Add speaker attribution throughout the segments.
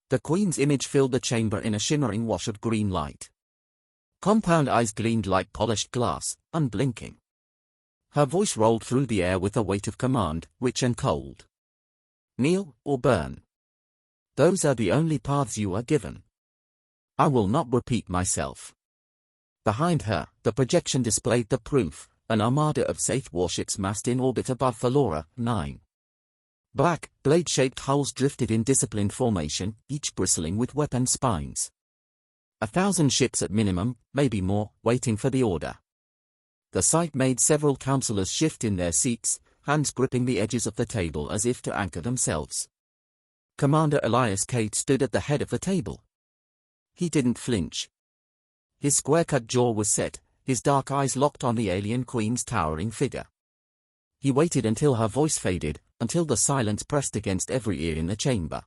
Speaker 1: The Queen's image filled the chamber in a shimmering wash of green light. Compound eyes gleamed like polished glass, unblinking. Her voice rolled through the air with the weight of command, rich and cold. Kneel or burn. Those are the only paths you are given. I will not repeat myself. Behind her, the projection displayed the proof, an armada of Scythe warships massed in orbit above Valora 9. Black, blade-shaped hulls drifted in disciplined formation, each bristling with weapon spines. 1,000 ships at minimum, maybe more, waiting for the order. The sight made several councillors shift in their seats, hands gripping the edges of the table as if to anchor themselves. Commander Elias Cade stood at the head of the table. He didn't flinch. His square-cut jaw was set, his dark eyes locked on the alien queen's towering figure. He waited until her voice faded, until the silence pressed against every ear in the chamber.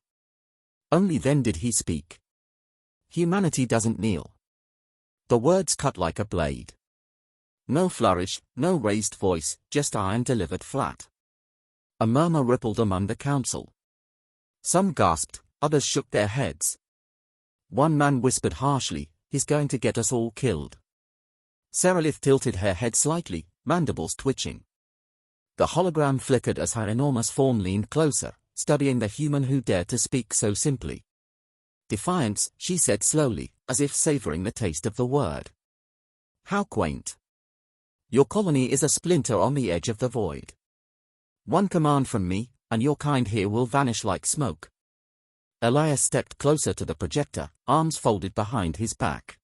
Speaker 1: Only then did he speak. Humanity doesn't kneel. The words cut like a blade. No flourish, no raised voice, just iron delivered flat. A murmur rippled among the council. Some gasped, others shook their heads. One man whispered harshly, "He's going to get us all killed." Seralith tilted her head slightly, mandibles twitching. The hologram flickered as her enormous form leaned closer, studying the human who dared to speak so simply. "Defiance," she said slowly, as if savoring the taste of the word. "How quaint. Your colony is a splinter on the edge of the void. One command from me, and your kind here will vanish like smoke." Elias stepped closer to the projector, arms folded behind his back.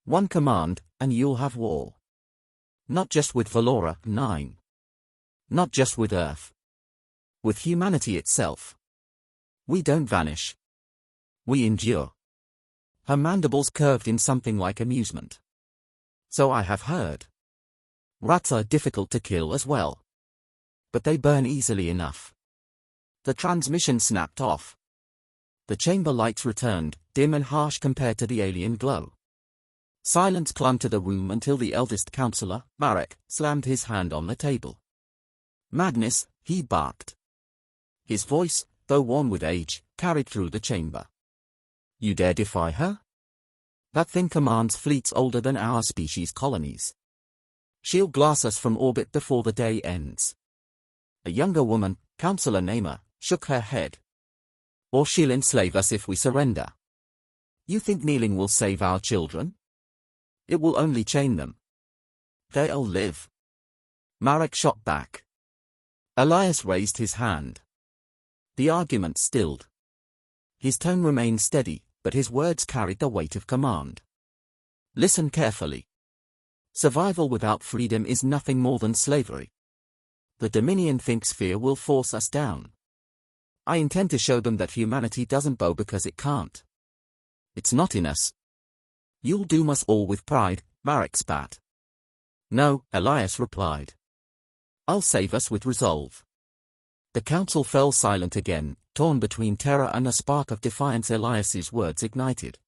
Speaker 1: "One command, and you'll have war. Not just with Valora 9. Not just with Earth. With humanity itself. We don't vanish. We endure." Her mandibles curved in something like amusement. "So I have heard. Rats are difficult to kill as well. But they burn easily enough." The transmission snapped off. The chamber lights returned, dim and harsh compared to the alien glow. Silence clung to the room until the eldest councillor, Marek, slammed his hand on the table. "Madness," he barked. His voice, though worn with age, carried through the chamber. "You dare defy her? That thing commands fleets older than our species' colonies. She'll glass us from orbit before the day ends." A younger woman, Councillor Namer, shook her head. "Or she'll enslave us if we surrender. You think kneeling will save our children? It will only chain them. They'll live." Marek shot back. Elias raised his hand. The argument stilled. His tone remained steady, but his words carried the weight of command. "Listen carefully. Survival without freedom is nothing more than slavery. The Dominion thinks fear will force us down. I intend to show them that humanity doesn't bow because it can't. It's not in us. You'll doom us all with pride," Marek spat. "No," Elias replied. "I'll save us with resolve." The council fell silent again, torn between terror and a spark of defiance Elias's words ignited.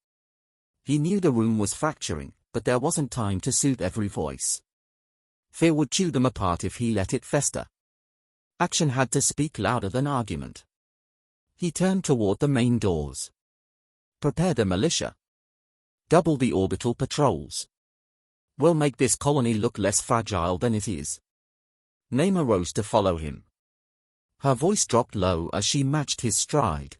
Speaker 1: He knew the room was fracturing, but there wasn't time to soothe every voice. Fear would chew them apart if he let it fester. Action had to speak louder than argument. He turned toward the main doors. "Prepare the militia. Double the orbital patrols. We'll make this colony look less fragile than it is." Namer rose to follow him. Her voice dropped low as she matched his stride.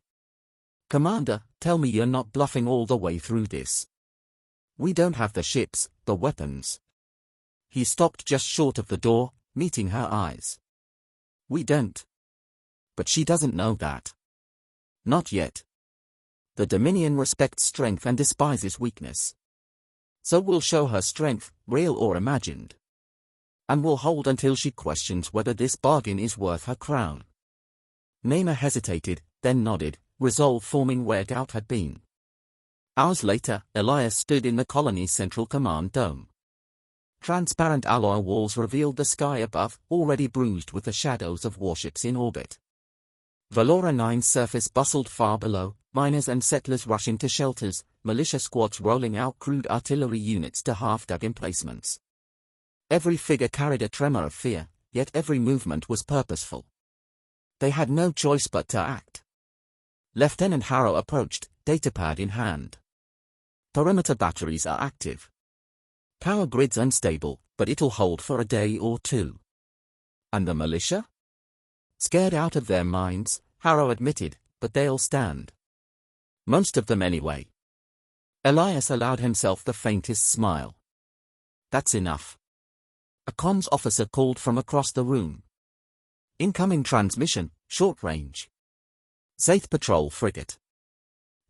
Speaker 1: "Commander, tell me you're not bluffing all the way through this. We don't have the ships, the weapons." He stopped just short of the door, meeting her eyes. "We don't. But she doesn't know that. Not yet. The Dominion respects strength and despises weakness. So we'll show her strength, real or imagined. And we'll hold until she questions whether this bargain is worth her crown." Namer hesitated, then nodded, resolve forming where doubt had been. Hours later, Elias stood in the colony's central command dome. Transparent alloy walls revealed the sky above, already bruised with the shadows of warships in orbit. Valora 9's surface bustled far below, miners and settlers rushing to shelters, militia squads rolling out crude artillery units to half-dug emplacements. Every figure carried a tremor of fear, yet every movement was purposeful. They had no choice but to act. Lieutenant Harrow approached, datapad in hand. Perimeter batteries are active. Power grid's unstable, but it'll hold for a day or two. And the militia? Scared out of their minds, Harrow admitted, but they'll stand. Most of them anyway. Elias allowed himself the faintest smile. That's enough. A comms officer called from across the room. Incoming transmission, short range. Saith Patrol frigate.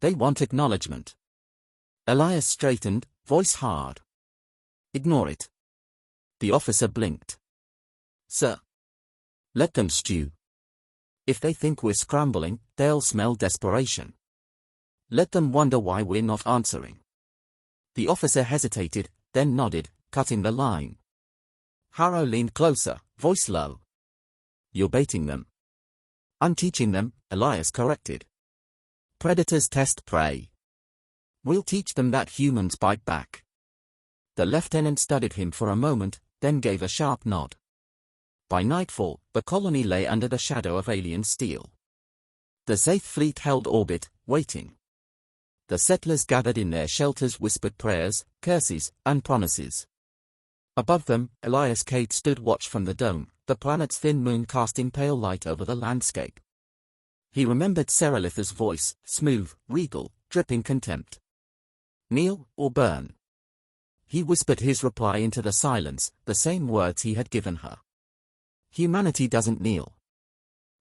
Speaker 1: They want acknowledgement. Elias straightened, voice hard. Ignore it. The officer blinked. Sir. Let them stew. If they think we're scrambling, they'll smell desperation. Let them wonder why we're not answering. The officer hesitated, then nodded, cutting the line. Harrow leaned closer, voice low. You're baiting them. I'm teaching them, Elias corrected. Predators test prey. We'll teach them that humans bite back. The lieutenant studied him for a moment, then gave a sharp nod. By nightfall, the colony lay under the shadow of alien steel. The Saith fleet held orbit, waiting. The settlers gathered in their shelters whispered prayers, curses, and promises. Above them, Elias Cade stood watch from the dome, the planet's thin moon casting pale light over the landscape. He remembered Serelith's voice, smooth, regal, dripping contempt. Kneel or burn. He whispered his reply into the silence, the same words he had given her. Humanity doesn't kneel.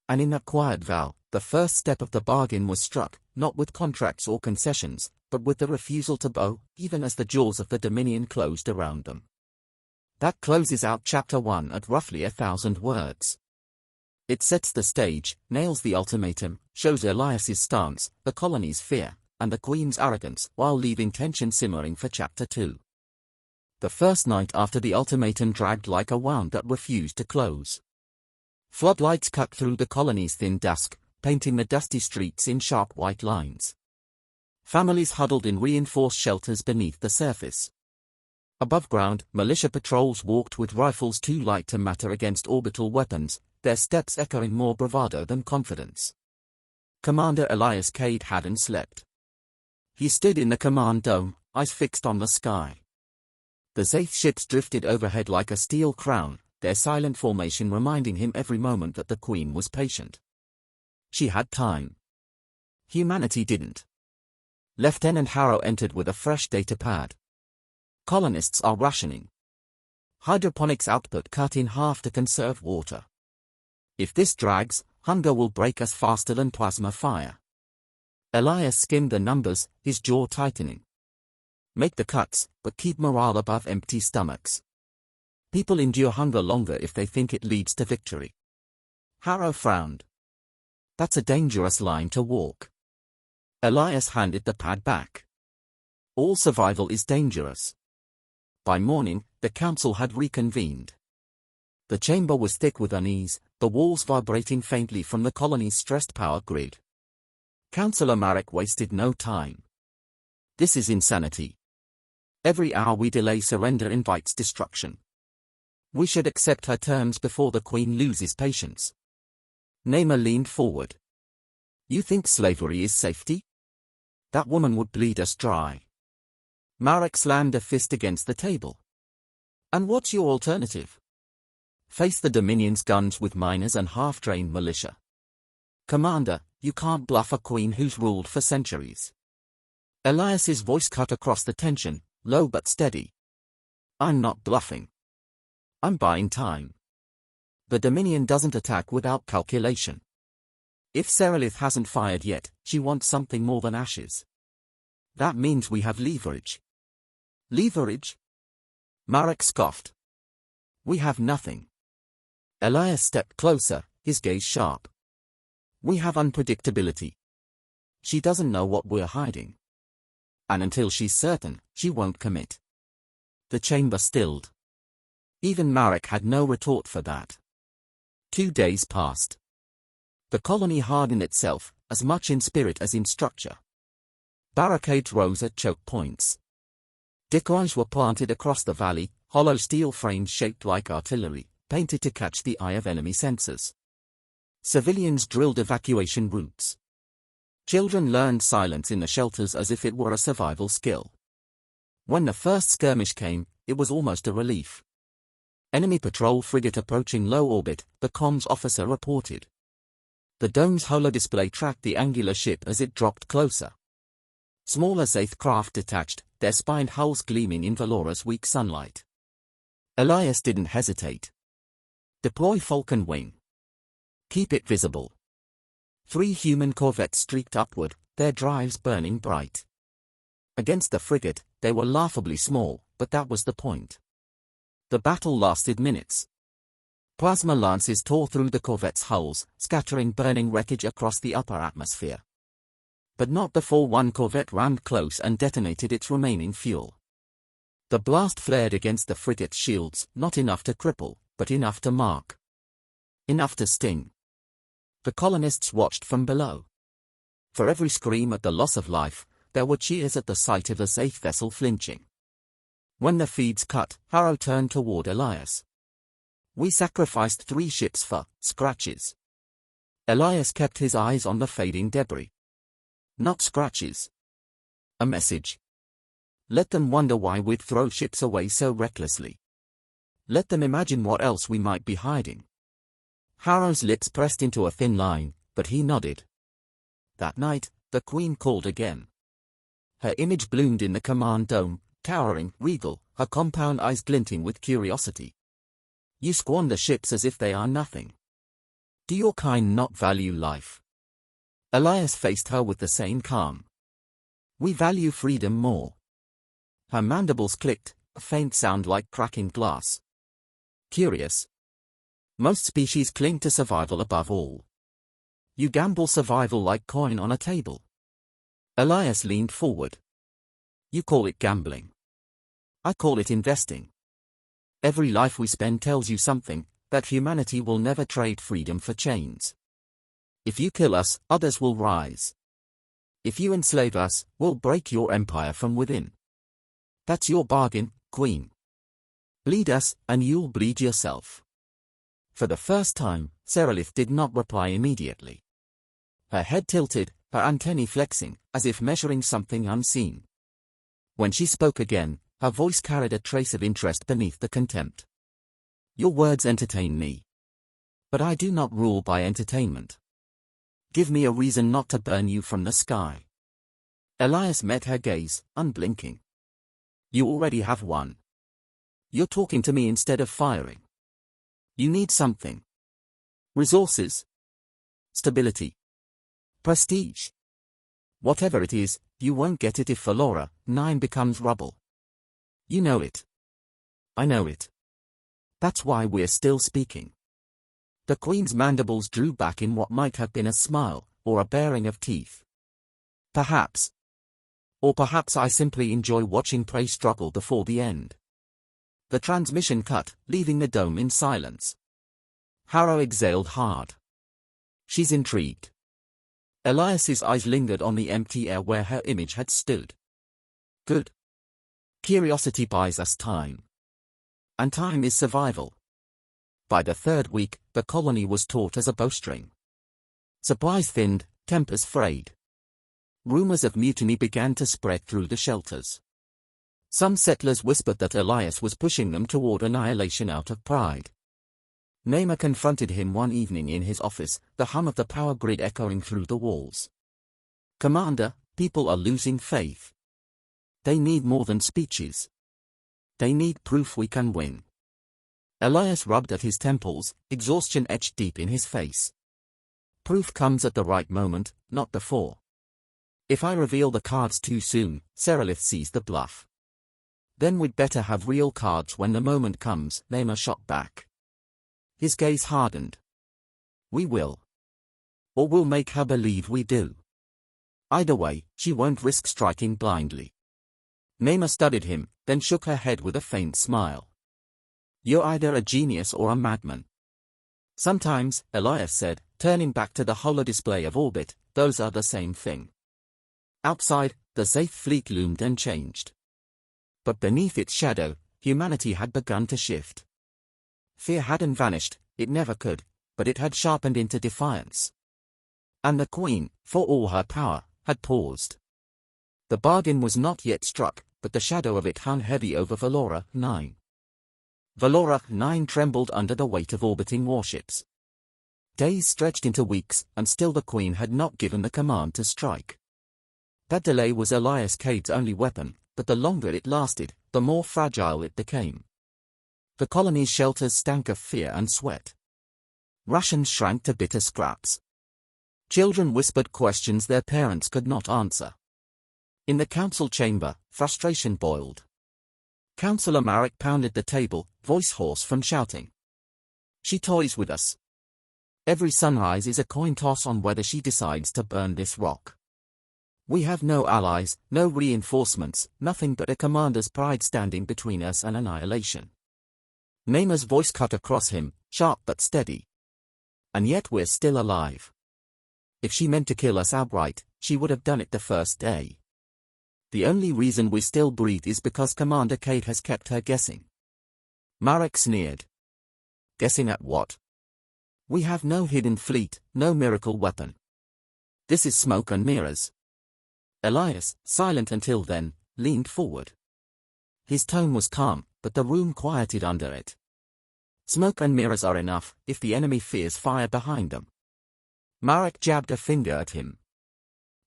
Speaker 1: And in that quiet vow, the first step of the bargain was struck, not with contracts or concessions, but with the refusal to bow, even as the jaws of the Dominion closed around them. That closes out Chapter 1 at roughly 1,000 words. It sets the stage, nails the ultimatum, shows Elias's stance, the colony's fear, and the Queen's arrogance, while leaving tension simmering for Chapter 2. The first night after the ultimatum dragged like a wound that refused to close. Floodlights cut through the colony's thin dusk, painting the dusty streets in sharp white lines. Families huddled in reinforced shelters beneath the surface. Above ground, militia patrols walked with rifles too light to matter against orbital weapons, their steps echoing more bravado than confidence. Commander Elias Cade hadn't slept. He stood in the command dome, eyes fixed on the sky. The Saith ships drifted overhead like a steel crown, their silent formation reminding him every moment that the Queen was patient. She had time. Humanity didn't. Lieutenant Harrow entered with a fresh datapad. Colonists are rationing. Hydroponics output cut in half to conserve water. If this drags, hunger will break us faster than plasma fire. Elias skimmed the numbers, his jaw tightening. Make the cuts, but keep morale above empty stomachs. People endure hunger longer if they think it leads to victory. Harrow frowned. That's a dangerous line to walk. Elias handed the pad back. All survival is dangerous. By morning, the council had reconvened. The chamber was thick with unease, the walls vibrating faintly from the colony's stressed power grid. Councillor Marek wasted no time. This is insanity. Every hour we delay surrender invites destruction. We should accept her terms before the Queen loses patience. Naima leaned forward. You think slavery is safety? That woman would bleed us dry. Marek slammed a fist against the table. And what's your alternative? Face the Dominion's guns with miners and half-trained militia. Commander, you can't bluff a queen who's ruled for centuries. Elias's voice cut across the tension, low but steady. I'm not bluffing. I'm buying time. The Dominion doesn't attack without calculation. If Serelith hasn't fired yet, she wants something more than ashes. That means we have leverage. Leverage? Marek scoffed. We have nothing. Elias stepped closer, his gaze sharp. We have unpredictability. She doesn't know what we're hiding. And until she's certain, she won't commit. The chamber stilled. Even Marek had no retort for that. 2 days passed. The colony hardened itself, as much in spirit as in structure. Barricades rose at choke points. Decoys were planted across the valley, hollow steel frames shaped like artillery, painted to catch the eye of enemy sensors. Civilians drilled evacuation routes. Children learned silence in the shelters as if it were a survival skill. When the first skirmish came, it was almost a relief. Enemy patrol frigate approaching low orbit, the comms officer reported. The dome's holodisplay tracked the angular ship as it dropped closer. Smaller Zaith craft detached, their spined hulls gleaming in Valora's weak sunlight. Elias didn't hesitate. Deploy Falcon Wing. Keep it visible. 3 human corvettes streaked upward, their drives burning bright. Against the frigate, they were laughably small, but that was the point. The battle lasted minutes. Plasma lances tore through the corvette's hulls, scattering burning wreckage across the upper atmosphere. But not before one corvette rammed close and detonated its remaining fuel. The blast flared against the frigate's shields, not enough to cripple, but enough to mark. Enough to sting. The colonists watched from below. For every scream at the loss of life, there were cheers at the sight of the Zaith vessel flinching. When the feeds cut, Harrow turned toward Elias. We sacrificed 3 ships for scratches. Elias kept his eyes on the fading debris. Not scratches. A message. Let them wonder why we'd throw ships away so recklessly. Let them imagine what else we might be hiding. Harrow's lips pressed into a thin line, but he nodded. That night, the Queen called again. Her image bloomed in the command dome, towering, regal, her compound eyes glinting with curiosity. You squander ships as if they are nothing. Do your kind not value life? Elias faced her with the same calm. We value freedom more. Her mandibles clicked, a faint sound like cracking glass. Curious. Most species cling to survival above all. You gamble survival like coin on a table. Elias leaned forward. You call it gambling. I call it investing. Every life we spend tells you something, that humanity will never trade freedom for chains. If you kill us, others will rise. If you enslave us, we'll break your empire from within. That's your bargain, Queen. Bleed us, and you'll bleed yourself. For the first time, Seralith did not reply immediately. Her head tilted, her antennae flexing, as if measuring something unseen. When she spoke again, her voice carried a trace of interest beneath the contempt. Your words entertain me. But I do not rule by entertainment. Give me a reason not to burn you from the sky. Elias met her gaze, unblinking. You already have one. You're talking to me instead of firing. You need something. Resources. Stability. Prestige. Whatever it is, you won't get it if Valora 9 becomes rubble. You know it. I know it. That's why we're still speaking. The Queen's mandibles drew back in what might have been a smile, or a baring of teeth. Perhaps. Or perhaps I simply enjoy watching prey struggle before the end. The transmission cut, leaving the dome in silence. Harrow exhaled hard. She's intrigued. Elias's eyes lingered on the empty air where her image had stood. Good. Curiosity buys us time. And time is survival. By the 3rd week, the colony was taut as a bowstring. Supplies thinned, tempers frayed. Rumors of mutiny began to spread through the shelters. Some settlers whispered that Elias was pushing them toward annihilation out of pride. Naima confronted him one evening in his office, the hum of the power grid echoing through the walls. Commander, people are losing faith. They need more than speeches. They need proof we can win. Elias rubbed at his temples, exhaustion etched deep in his face. Proof comes at the right moment, not before. If I reveal the cards too soon, Seralith sees the bluff. Then we'd better have real cards when the moment comes, Naima shot back. His gaze hardened. We will. Or we'll make her believe we do. Either way, she won't risk striking blindly. Naima studied him, then shook her head with a faint smile. You're either a genius or a madman. Sometimes, Elias said, turning back to the holodisplay of orbit, those are the same thing. Outside, the Zaith fleet loomed and changed. But beneath its shadow, humanity had begun to shift. Fear hadn't vanished, it never could, but it had sharpened into defiance. And the Queen, for all her power, had paused. The bargain was not yet struck, but the shadow of it hung heavy over Valora 9. Valora 9 trembled under the weight of orbiting warships. Days stretched into weeks, and still the Queen had not given the command to strike. That delay was Elias Cade's only weapon, but the longer it lasted, the more fragile it became. The colony's shelters stank of fear and sweat. Rations shrank to bitter scraps. Children whispered questions their parents could not answer. In the council chamber, frustration boiled. Councillor Marek pounded the table, voice hoarse from shouting. She toys with us. Every sunrise is a coin toss on whether she decides to burn this rock. We have no allies, no reinforcements, nothing but a commander's pride standing between us and annihilation. Neymar's voice cut across him, sharp but steady. And yet we're still alive. If she meant to kill us outright, she would have done it the first day. The only reason we still breathe is because Commander Cade has kept her guessing. Marek sneered. Guessing at what? We have no hidden fleet, no miracle weapon. This is smoke and mirrors. Elias, silent until then, leaned forward. His tone was calm, but the room quieted under it. Smoke and mirrors are enough, if the enemy fears fire behind them. Marek jabbed a finger at him.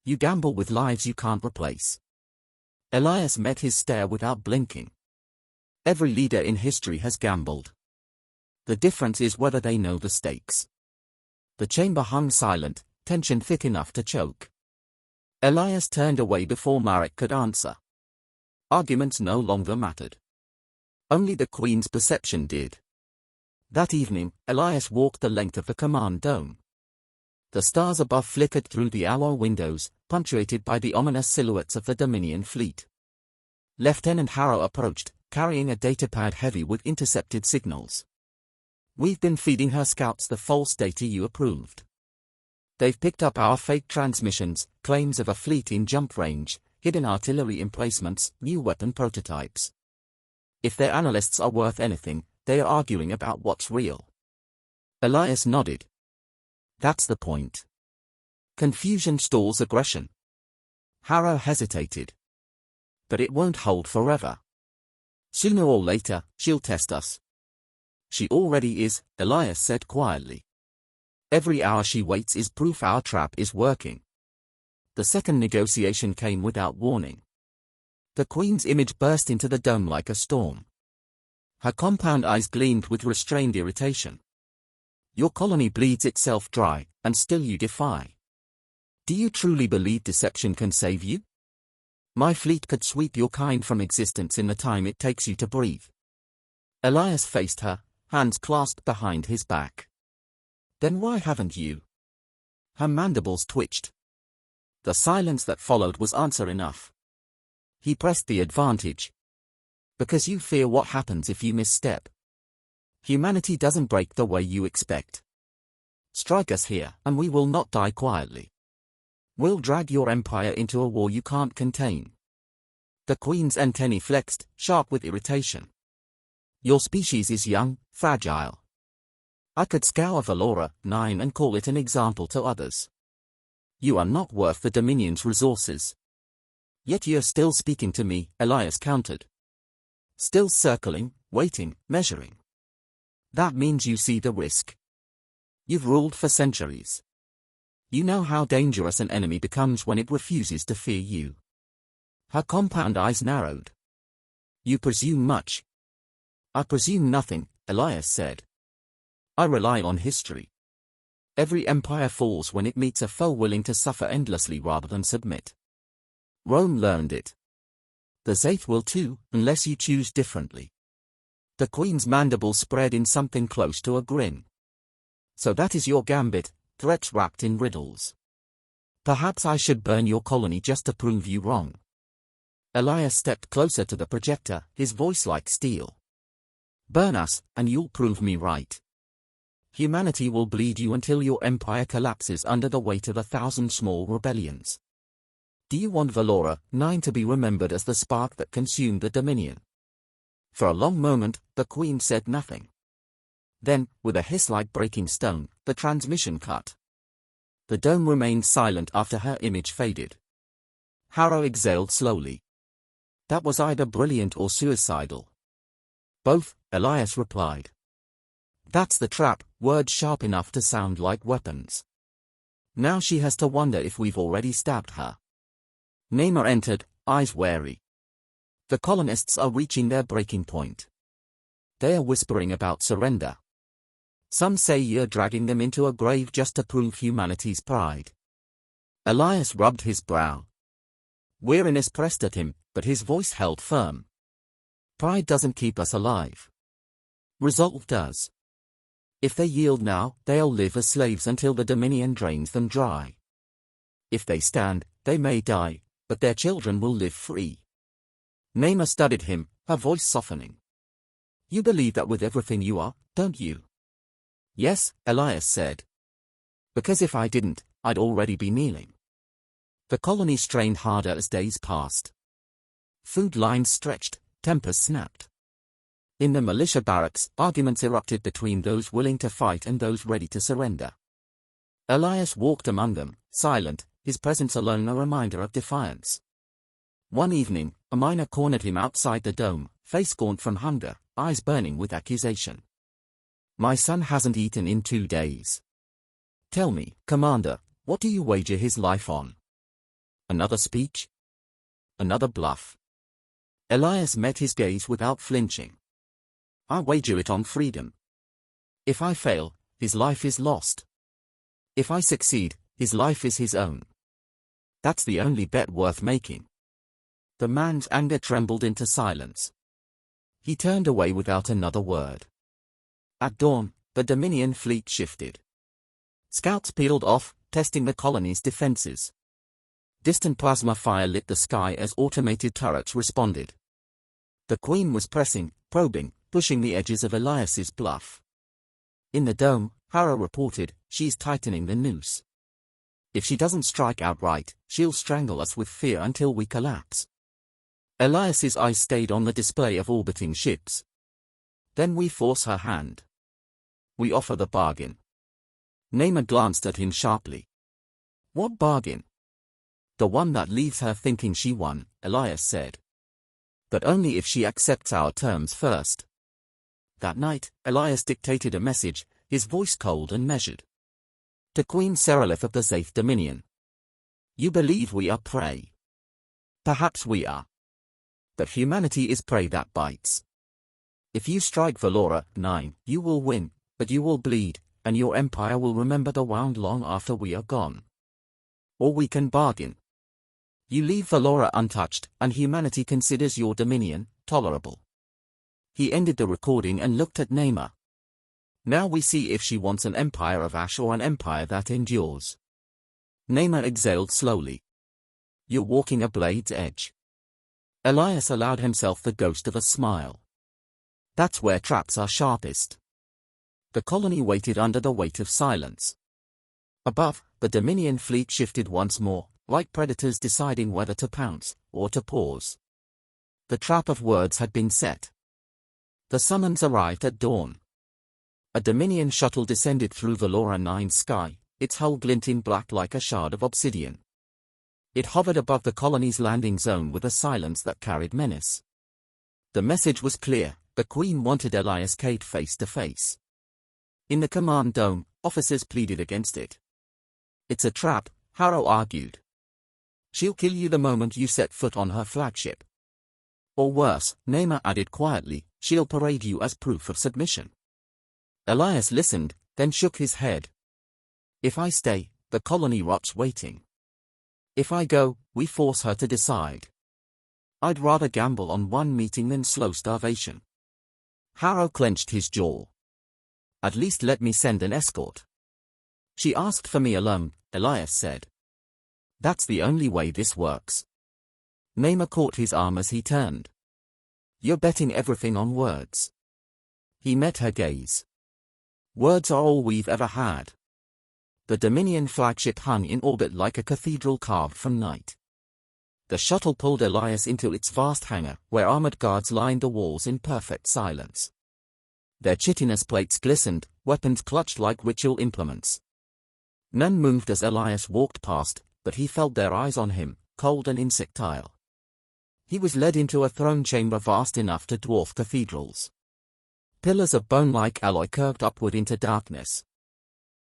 Speaker 1: You gamble with lives you can't replace. Elias met his stare without blinking. Every leader in history has gambled. The difference is whether they know the stakes. The chamber hung silent, tension thick enough to choke. Elias turned away before Marek could answer. Arguments no longer mattered. Only the Queen's perception did. That evening, Elias walked the length of the command dome. The stars above flickered through the alloy windows, punctuated by the ominous silhouettes of the Dominion fleet. Lieutenant Harrow approached, carrying a datapad heavy with intercepted signals. We've been feeding her scouts the false data you approved. They've picked up our fake transmissions, claims of a fleet in jump range, hidden artillery emplacements, new weapon prototypes. If their analysts are worth anything, they are arguing about what's real. Elias nodded. That's the point. Confusion stalls aggression. Harrow hesitated. But it won't hold forever. Sooner or later, she'll test us. She already is, Elias said quietly. Every hour she waits is proof our trap is working. The second negotiation came without warning. The Queen's image burst into the dome like a storm. Her compound eyes gleamed with restrained irritation. Your colony bleeds itself dry, and still you defy. Do you truly believe deception can save you? My fleet could sweep your kind from existence in the time it takes you to breathe. Elias faced her, hands clasped behind his back. Then why haven't you? Her mandibles twitched. The silence that followed was answer enough. He pressed the advantage. Because you fear what happens if you misstep. Humanity doesn't break the way you expect. Strike us here, and we will not die quietly. We'll drag your empire into a war you can't contain. The Queen's antennae flexed, sharp with irritation. Your species is young, fragile. I could scour Valora 9 and call it an example to others. You are not worth the Dominion's resources. Yet you're still speaking to me, Elias countered. Still circling, waiting, measuring. That means you see the risk. You've ruled for centuries. You know how dangerous an enemy becomes when it refuses to fear you. Her compound eyes narrowed. You presume much. I presume nothing, Elias said. I rely on history. Every empire falls when it meets a foe willing to suffer endlessly rather than submit. Rome learned it. The Zaith will too, unless you choose differently. The Queen's mandibles spread in something close to a grin. So that is your gambit, threats wrapped in riddles. Perhaps I should burn your colony just to prove you wrong. Elias stepped closer to the projector, his voice like steel. Burn us, and you'll prove me right. Humanity will bleed you until your empire collapses under the weight of 1,000 small rebellions. Do you want Valora 9 to be remembered as the spark that consumed the Dominion? For a long moment, the Queen said nothing. Then, with a hiss like breaking stone, the transmission cut. The dome remained silent after her image faded. Harrow exhaled slowly. That was either brilliant or suicidal. Both, Elias replied. That's the trap, words sharp enough to sound like weapons. Now she has to wonder if we've already stabbed her. Namer entered, eyes wary. The colonists are reaching their breaking point. They are whispering about surrender. Some say you're dragging them into a grave just to prove humanity's pride. Elias rubbed his brow. Weariness pressed at him, but his voice held firm. Pride doesn't keep us alive. Resolve does. If they yield now, they'll live as slaves until the Dominion drains them dry. If they stand, they may die, but their children will live free. Namer studied him, her voice softening. You believe that with everything you are, don't you? Yes, Elias said. Because if I didn't, I'd already be kneeling. The colony strained harder as days passed. Food lines stretched, tempers snapped. In the militia barracks, arguments erupted between those willing to fight and those ready to surrender. Elias walked among them, silent, his presence alone a reminder of defiance. One evening, a miner cornered him outside the dome, face gaunt from hunger, eyes burning with accusation. My son hasn't eaten in 2 days. Tell me, Commander, what do you wager his life on? Another speech? Another bluff? Elias met his gaze without flinching. I wager it on freedom. If I fail, his life is lost. If I succeed, his life is his own. That's the only bet worth making. The man's anger trembled into silence. He turned away without another word. At dawn, the Dominion fleet shifted. Scouts peeled off, testing the colony's defenses. Distant plasma fire lit the sky as automated turrets responded. The Queen was pressing, probing, pushing the edges of Elias's bluff. In the dome, Harrow reported, she's tightening the noose. If she doesn't strike outright, she'll strangle us with fear until we collapse. Elias's eyes stayed on the display of orbiting ships. Then we force her hand. We offer the bargain. Namer glanced at him sharply. What bargain? The one that leaves her thinking she won, Elias said. But only if she accepts our terms first. That night, Elias dictated a message, his voice cold and measured. To Queen Serelith of the Zaith Dominion. You believe we are prey. Perhaps we are. But humanity is prey that bites. If you strike Valora 9, you will win, but you will bleed, and your empire will remember the wound long after we are gone. Or we can bargain. You leave Valora untouched, and humanity considers your dominion tolerable. He ended the recording and looked at Namer. Now we see if she wants an empire of ash or an empire that endures. Namer exhaled slowly. You're walking a blade's edge. Elias allowed himself the ghost of a smile. That's where traps are sharpest. The colony waited under the weight of silence. Above, the Dominion fleet shifted once more, like predators deciding whether to pounce or to pause. The trap of words had been set. The summons arrived at dawn. A Dominion shuttle descended through Valora 9's sky, its hull glinting black like a shard of obsidian. It hovered above the colony's landing zone with a silence that carried menace. The message was clear, the Queen wanted Elias Cade face to face. In the command dome, officers pleaded against it. It's a trap, Harrow argued. She'll kill you the moment you set foot on her flagship. Or worse, Namer added quietly, she'll parade you as proof of submission. Elias listened, then shook his head. If I stay, the colony rots waiting. If I go, we force her to decide. I'd rather gamble on one meeting than slow starvation. Harrow clenched his jaw. At least let me send an escort. She asked for me alone, Elias said. That's the only way this works. Namer caught his arm as he turned. You're betting everything on words. He met her gaze. Words are all we've ever had. The Dominion flagship hung in orbit like a cathedral carved from night. The shuttle pulled Elias into its vast hangar, where armored guards lined the walls in perfect silence. Their chitinous plates glistened, weapons clutched like ritual implements. None moved as Elias walked past, but he felt their eyes on him, cold and insectile. He was led into a throne chamber vast enough to dwarf cathedrals. Pillars of bone-like alloy curved upward into darkness.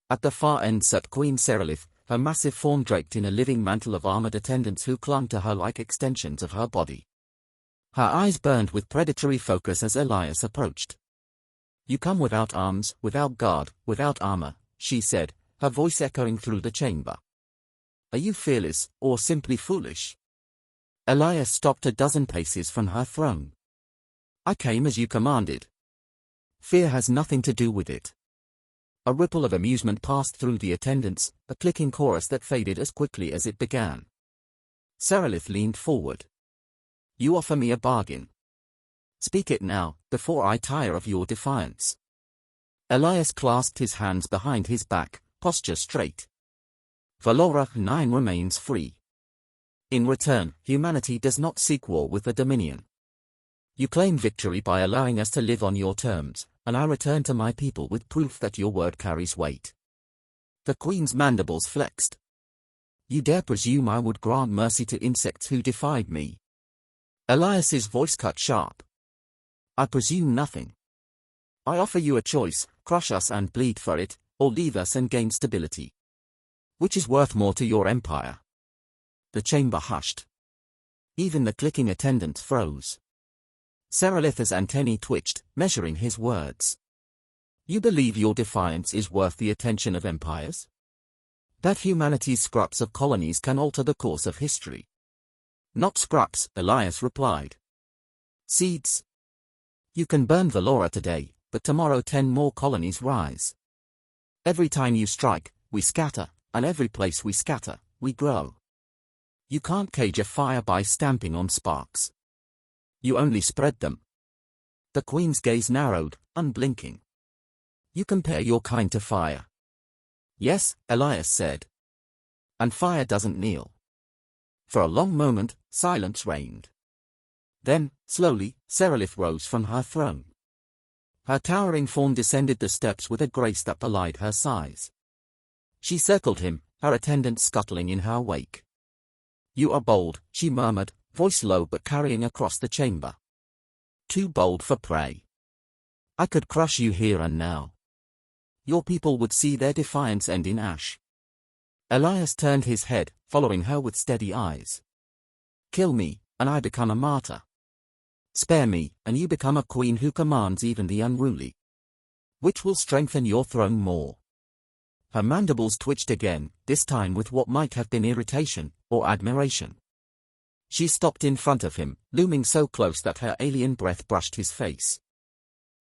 Speaker 1: At the far end sat Queen Serelith, her massive form draped in a living mantle of armored attendants who clung to her like extensions of her body. Her eyes burned with predatory focus as Elias approached. "You come without arms, without guard, without armor," she said, her voice echoing through the chamber. "Are you fearless, or simply foolish?" Elias stopped a dozen paces from her throne. "I came as you commanded. Fear has nothing to do with it." A ripple of amusement passed through the attendants, a clicking chorus that faded as quickly as it began. Serelith leaned forward. "You offer me a bargain. Speak it now, before I tire of your defiance." Elias clasped his hands behind his back, posture straight. "Valora 9 remains free. In return, humanity does not seek war with the Dominion. You claim victory by allowing us to live on your terms, and I return to my people with proof that your word carries weight." The Queen's mandibles flexed. "You dare presume I would grant mercy to insects who defied me?" Elias's voice cut sharp. "I presume nothing. I offer you a choice: crush us and bleed for it, or leave us and gain stability. Which is worth more to your empire?" The chamber hushed. Even the clicking attendants froze. Serelith's antennae twitched, measuring his words. "You believe your defiance is worth the attention of empires? That humanity's scraps of colonies can alter the course of history?" "Not scraps," Elias replied. "Seeds. You can burn Valora today, but tomorrow 10 more colonies rise. Every time you strike, we scatter, and every place we scatter, we grow. You can't cage a fire by stamping on sparks. You only spread them." The Queen's gaze narrowed, unblinking. "You compare your kind to fire." "Yes," Elias said. "And fire doesn't kneel." For a long moment, silence reigned. Then, slowly, Serelith rose from her throne. Her towering form descended the steps with a grace that belied her size. She circled him, her attendants scuttling in her wake. "You are bold," she murmured, voice low but carrying across the chamber. "Too bold for prey. I could crush you here and now. Your people would see their defiance end in ash." Elias turned his head, following her with steady eyes. "Kill me, and I become a martyr. Spare me, and you become a queen who commands even the unruly. Which will strengthen your throne more?" Her mandibles twitched again, this time with what might have been irritation, or admiration. She stopped in front of him, looming so close that her alien breath brushed his face.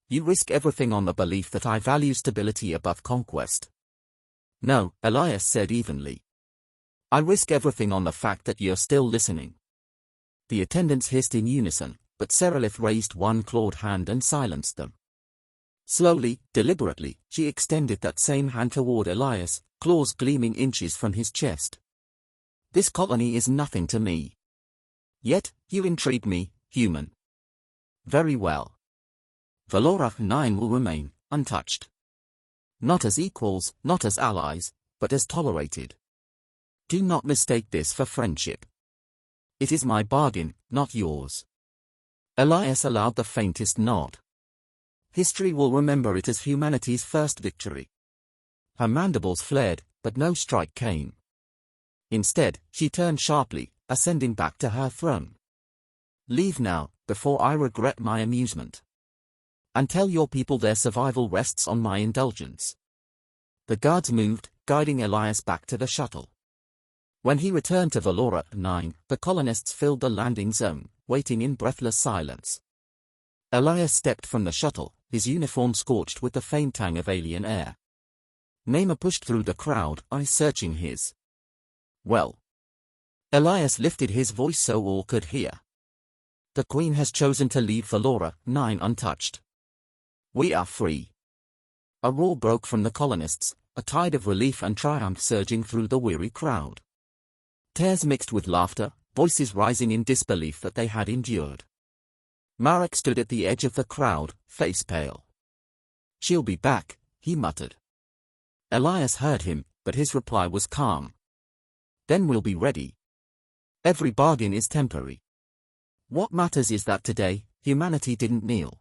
Speaker 1: "You risk everything on the belief that I value stability above conquest." "No," Elias said evenly. "I risk everything on the fact that you're still listening." The attendants hissed in unison, but Serelith raised one clawed hand and silenced them. Slowly, deliberately, she extended that same hand toward Elias, claws gleaming inches from his chest. "This colony is nothing to me. Yet, you intrigue me, human. Very well. Valora 9 will remain, untouched. Not as equals, not as allies, but as tolerated. Do not mistake this for friendship. It is my bargain, not yours." Elias allowed the faintest nod. "History will remember it as humanity's first victory." Her mandibles flared, but no strike came. Instead, she turned sharply, ascending back to her throne. "Leave now, before I regret my amusement. And tell your people their survival rests on my indulgence." The guards moved, guiding Elias back to the shuttle. When he returned to Valora 9, the colonists filled the landing zone, waiting in breathless silence. Elias stepped from the shuttle, his uniform scorched with the faint tang of alien air. Naima pushed through the crowd, eyes searching his. "Well?" Elias lifted his voice so all could hear. "The Queen has chosen to leave Valora 9 untouched. We are free." A roar broke from the colonists, a tide of relief and triumph surging through the weary crowd. Tears mixed with laughter, voices rising in disbelief that they had endured. Marek stood at the edge of the crowd, face pale. "She'll be back," he muttered. Elias heard him, but his reply was calm. Then we'll be ready. Every bargain is temporary. What matters is that today, humanity didn't kneel.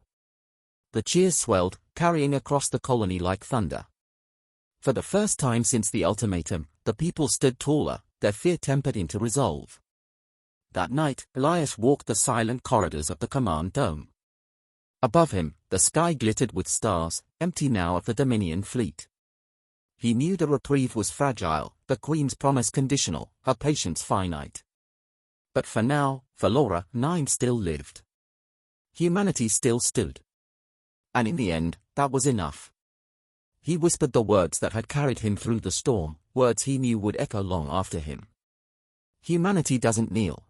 Speaker 1: The cheers swelled, carrying across the colony like thunder. For the first time since the ultimatum, the people stood taller, their fear tempered into resolve. That night, Elias walked the silent corridors of the command dome. Above him, the sky glittered with stars, empty now of the Dominion fleet. He knew the reprieve was fragile, the Queen's promise conditional, her patience finite. But for now, for Laura, 9 still lived. Humanity still stood. And in the end, that was enough. He whispered the words that had carried him through the storm, words he knew would echo long after him. Humanity doesn't kneel.